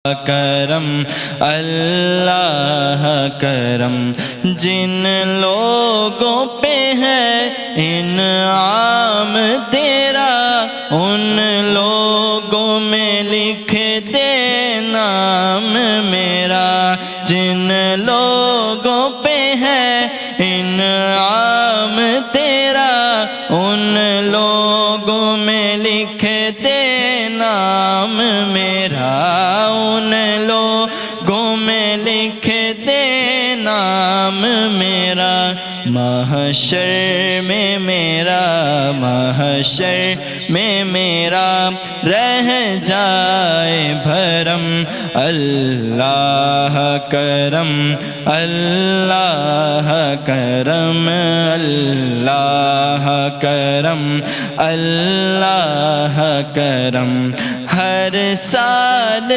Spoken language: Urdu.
کرم اللہ کرم، جن لوگوں پہ ہے انعام تیرا ان لوگوں میں لکھ دے نام میرا، جن لوگوں پہ ہے انعام تیرا ان لوگوں میں لکھ دے نام میرا، ان لوگوں میں لکھ دے نام میرا، محشر میں میرا محشر میں میرا رہ جائے بھرم، اللہ کرم اللہ کرم اللہ کرم اللہ کرم، ہر سال